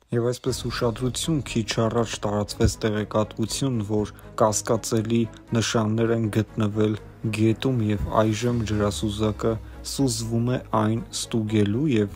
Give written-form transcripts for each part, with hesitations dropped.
Եվ այսպես ուշադրություն քիչ առաջ տարածվեց տեղեկատվություն, որ կասկածելի նշաններ են գտնվել գետում եւ այժմ ջրասուզակը սուզվում է այն ստուգելու եւ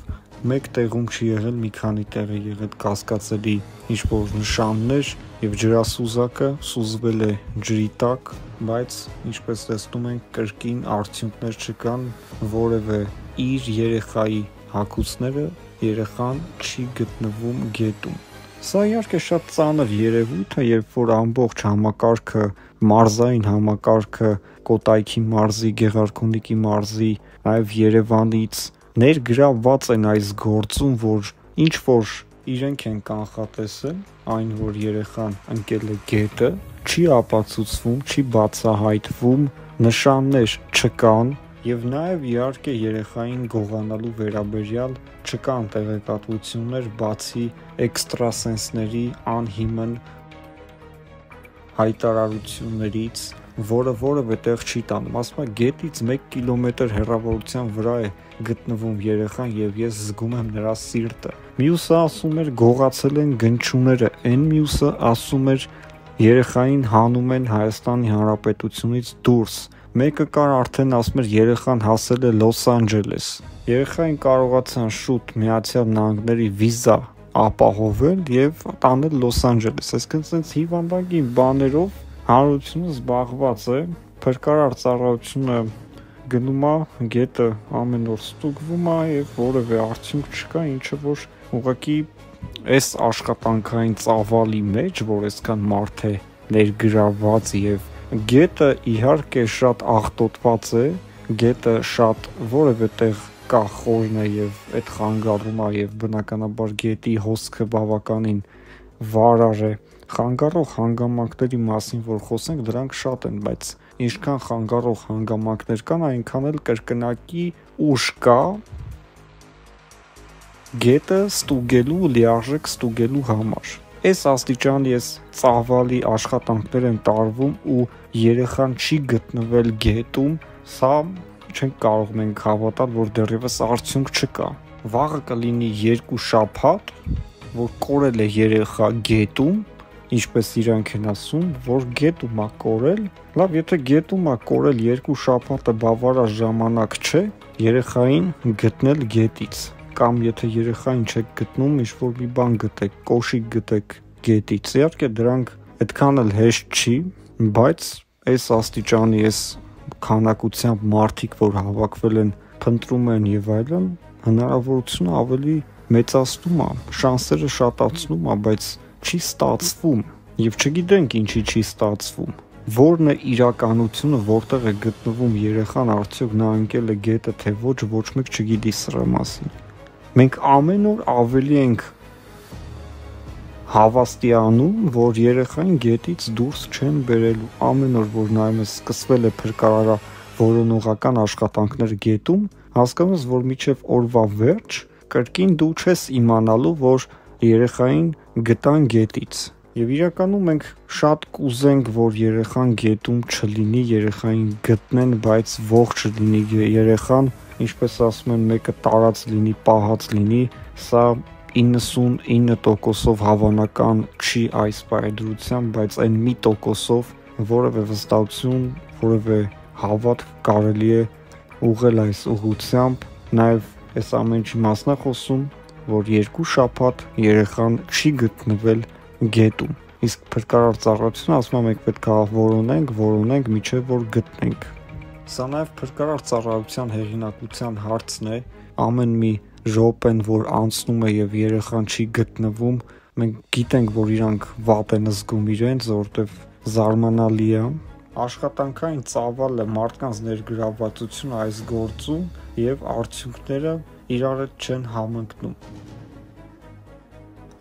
մեկ տեղում չի եղել, մի քանի տեղ է եղել կասկածելի ինչ-որ նշաններ եւ ջրասուզակը սուզվել է ջրի տակ, բայց ինչպես տեսնում ենք կրկին արդյունքներ չկան, որևէ իր երեխայի հագուստները երեխան չի գտնվում գետում։ Սա իհարկե շատ ծանր երևույթ է, երբ որ ամբողջ համակարգը, մարզային համակարգը, Կոտայքի մարզի, Գեղարքունիքի մարզի, նաև Երևանից ներգրավված են այս գործում, որ ինչ որ իրենք են կանխատեսել, այն որ երեխան ընկել է գետը, չի ապացուցվում, չի բացահայտվում, նշաններ չկան եւ նաեւ իհարկե երեխային գողանալու վերաբերյալ չկան տեղեկատվություններ բացի էքստրասենսների անհիմն հայտարարություններից, որը որևէ տեղ չի տանում։ Ասում է գետից 1 կիլոմետր հեռավորության վրա է գտնվում երեխան եւ ես զգում եմ նրա սիրտը։ Մյուսը ասում էր գողացել են գնչուները, այն մյուսը ասում էր երեխային հանում են Հայաստանի Հանրապետությունից դուրս։ Մեկը կար արդեն ասում էր երեխան հասել է Լոս Անջելես։ Երեխային կարողացան շուտ Միացյալ Նահանգների վիզա ապահովել եւ տանել Լոս Անջելես։ Այսինքն sense հիվանդագին բաներով հանրությունը զբաղված է, փրկարար ծառայությունը գնում է, գետը ամեն օր ստուգվում է եւ որևէ արդյունք չկա, ինչը որ ուղղակի այս աշխատանքային ծավալի մեջ, որ այսքան մարդ է ներգրավված եւ գետը իհարկե շատ աղտոտված է, գետը շատ որևէ տեղ կա խորն է եւ այդ խանգարում է եւ բնականաբար գետի հոսքը բավականին վարար է։ Խանգարող հանգամանքների մասին որ խոսենք, դրանք շատ են, բայց ինչքան խանգարող հանգամանքներ կան, այնքան էլ կրկնակի ուժ կա գետը ստուգելու, լիարժեք ստուգելու համար։ Այս աստիճանի այս ծավալի աշխատանքներ են տարվում ու երեխան չի գտնվել գետում, սա չենք կարող մենք հավատալ, որ դեռևս արդյունք չկա։ Վաղը կլինի 2 շաբաթ, որ կորել է երեխա գետում, ինչպես իրանք են ասում, որ գետում է կորել, լավ, եթե գետում է կորել 2 շաբաթը բավարար ժամանակ չէ երեխային գտնել գետից, կամ եթե երեխային չեք գտնում, ինչ-որ մի բան գտեք, կոշիկ գտեք գետից, իհարկե դրանք այդքան էլ հեշտ չի, բայց այս աստիճանի, այս քանակությամբ մարդիկ, որ հավաքվել են, փնտրում են եւ այլն, հնարավորությունը ավելի մեծացնում է, շանսերը շատացնում է, բայց չի ստացվում եւ չգիտենք ինչի չի ստացվում։ Որն է իրականությունը, որտեղ է գտնվում երեխան, արդյոք նա ընկել է գետը թե ոչ մեկ չգիտի սրա մասին։ Մենք ամեն օր ավելի ենք հավաստիանում, որ երեխային գետից դուրս չեն բերելու, ամեն օր որ նայում ես սկսվել է փրկարարա որոնողական աշխատանքներ գետում, հասկանում ես, որ մինչև օրվա վերջ կրկին դու չես իմանալու, որ երեխային գտան գետից։ Եվ իրականում մենք շատ կուզենք, որ երեխան գետում չլինի, երեխային գտնեն, բայց ողջ լինի երեխան, ինչպես ասում են, մեկը տարած լինի, պահած լինի, սա 99%-ով հավանական չի այս պայդրությամբ, բայց այն 1%-ով որևէ վստահություն, որևէ հավատք կարելի է ուղղել այս ուղղությամբ, նաև այս ամեն ինչի մասն է խոսում, որ 2 շաբաթ երեխան չի գտնվել գետում, իսկ փրկարար ծառայությունը ասում է մենք պետք է որոնենք, մինչև որ գտնենք։ Սա նաև փրկարար ծառայության հեղինակության հարցն է, ամեն մի րոպեն, որ անցնում է եւ երեխան չի գտնվում, մենք գիտենք, որ իրանք վատ են զգում իրենց, որովհետեւ զարմանալի է աշխատանքային ծավալը, մարդկանց ներգրավվածությունը այս գործում եւ արդյունքները իրար հետ չեն համընկնում։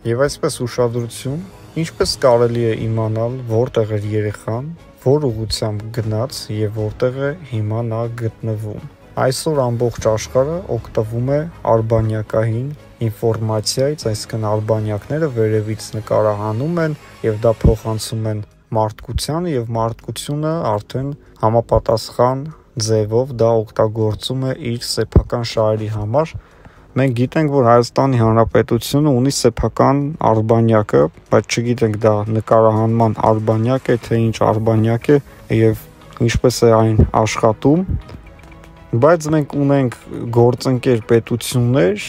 Եվ այսպես ուշադրություն, ինչպես կարելի է իմանալ որտեղ է երեխան, որ ուղղությամբ գնաց եւ որտեղ է հիմա նա գտնվում։ Այսօր ամբողջ աշխարհը օգտվում է արբանյակային ինֆորմացիայից, այսինքն արբանյակները վերևից նկարահանում են եւ դա փոխանցում են մարդկությանը եւ մարդկությունը արդեն համապատասխան ձևով դա օգտագործում է իր սեփական շահերի համար, Մենք գիտենք, որ Հայաստանի Հանրապետությունը ունի սեփական արբանյակը, բայց չգիտենք դա նկարահանման արբանյակ է, թե ինչ արբանյակ է եւ ինչպես է այն աշխատում, բայց մենք ունենք գործընկեր պետություններ,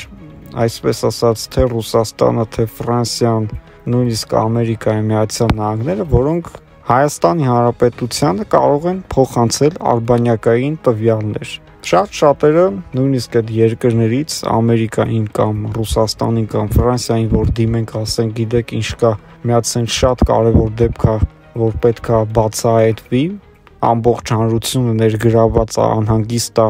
այսպես ասած, թե Ռուսաստանը, թե Ֆրանսիան, նույնիսկ Ամերիկայի Միացյալ Նահանգները, որոնք Հայաստանի Հանրապետությանը կարող են փոխանցել արբանյակային տվյալներ։ Շատ շատերը նույնիսկ այդ երկրներից Ամերիկային կամ Ռուսաստանին կամ Ֆրանսիային որ դիմենք ասեն գիտեք ինչ կա միացեն շատ կարևոր դեպք է որ պետք է բացահայտվի ամբողջ հանրությունը ներգրաված է անհանգիստ է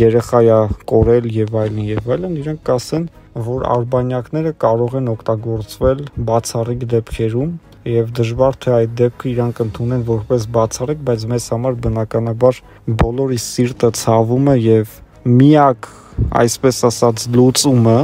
երեխա է կորել եւ այլն իրենք կասեն որ արբանյակները կարող են օգտագործվել բացառիկ դեպքերում եւ դժվար թե այդ դեպքը իրանք ընդունեն որպես բացառիկ, բայց մեզ համար բնականաբար բոլորի սիրտը ցավում է եւ միակ, այսպես ասած, լուծումը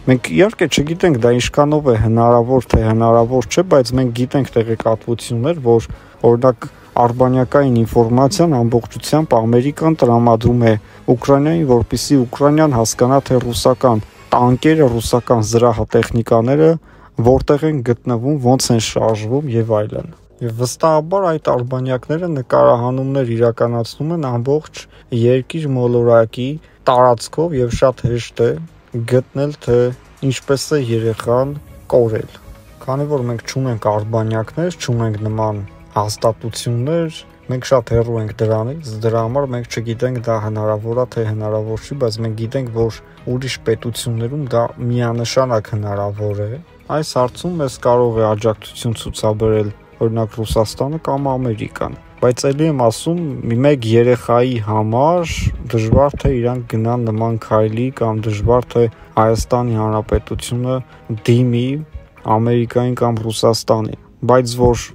մենք իհարկե չգիտենք դա ինչքանով է հնարավոր թե հնարավոր չէ, բայց մենք գիտենք տեղեկատվություններ, որ օրինակ արբանյակային ինֆորմացիան ամբողջությամբ Ամերիկան տրամադրում է Ուկրաինային, որպեսզի Ուկրաինան հասկանա թե ռուսական տանկերը, ռուսական զրահատեխնիկաները որտեղ են գտնվում, ոնց են շարժվում եւ այլն։ Եվ վստահաբար այդ արբանյակները նկարահանումներ իրականացնում են ամբողջ երկիր մոլորակի տարածքով եւ շատ հեշտ է գտնել թե ինչպես է երեխան կորել։ Քանի որ մենք չունենք արբանյակներ, չունենք նման հաստատություններ, մենք շատ հեռու ենք դրանից, դրա համար մենք չգիտենք դա հնարավոր է թե հնարավոր չի, բայց մենք գիտենք, որ ուրիշ պետություններում դա միանշանակ հնարավոր է։ Այս հարցում մեզ կարող է աջակցություն ցուցաբերել օրինակ Ռուսաստանը կամ Ամերիկան, բայց ելի եմ ասում, մեկ երեխայի համար դժվար թե իրանք գնան նման քայլի կամ դժվար թե Հայաստանի Հանրապետությունը դիմի Ամերիկային կամ Ռուսաստանին, բայց որ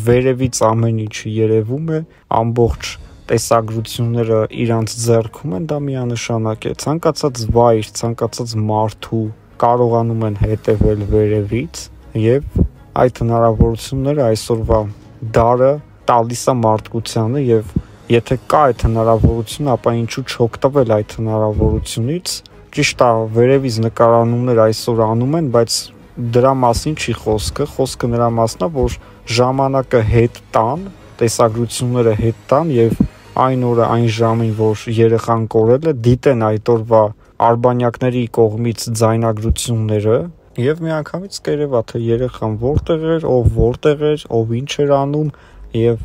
վերևից ամեն ինչ երևում է, ամբողջ տեսագրությունները իրանց ձեռքում են, դա միանշանակ է, ցանկացած վայր, ցանկացած մարդու կարողանում են հետևել վերևից եւ այդ հնարավորությունները այսօրվա դարը տալիս է մարդկությանը եւ եթե կա այդ հնարավորությունը, ապա ինչու չօգտվել այդ հնարավորությունից։ Ճիշտ է, վերևից նկարանումներ այսօր անում են, բայց դրա մասին չի խոսքը նրա մասն է, որ ժամանակը հետ տան, տեսագրությունները հետ տան եւ այն օրը այն ժամին, որ երեխան կորել է, դիտեն այդ օրվա արբանյակների կողմից ձայնագրությունները եւ միանգամից կերևա թե երեխան որտեղ էր, ով ինչ էր անում եւ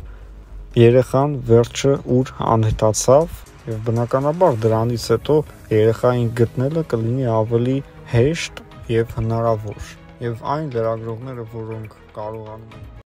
երեխան վերջը ուր անհետացավ եւ բնականաբար դրանից հետո երեխային գտնելը կլինի ավելի հեշտ եւ հնարավոր եւ այն լրագրողները, որոնք կարողանում են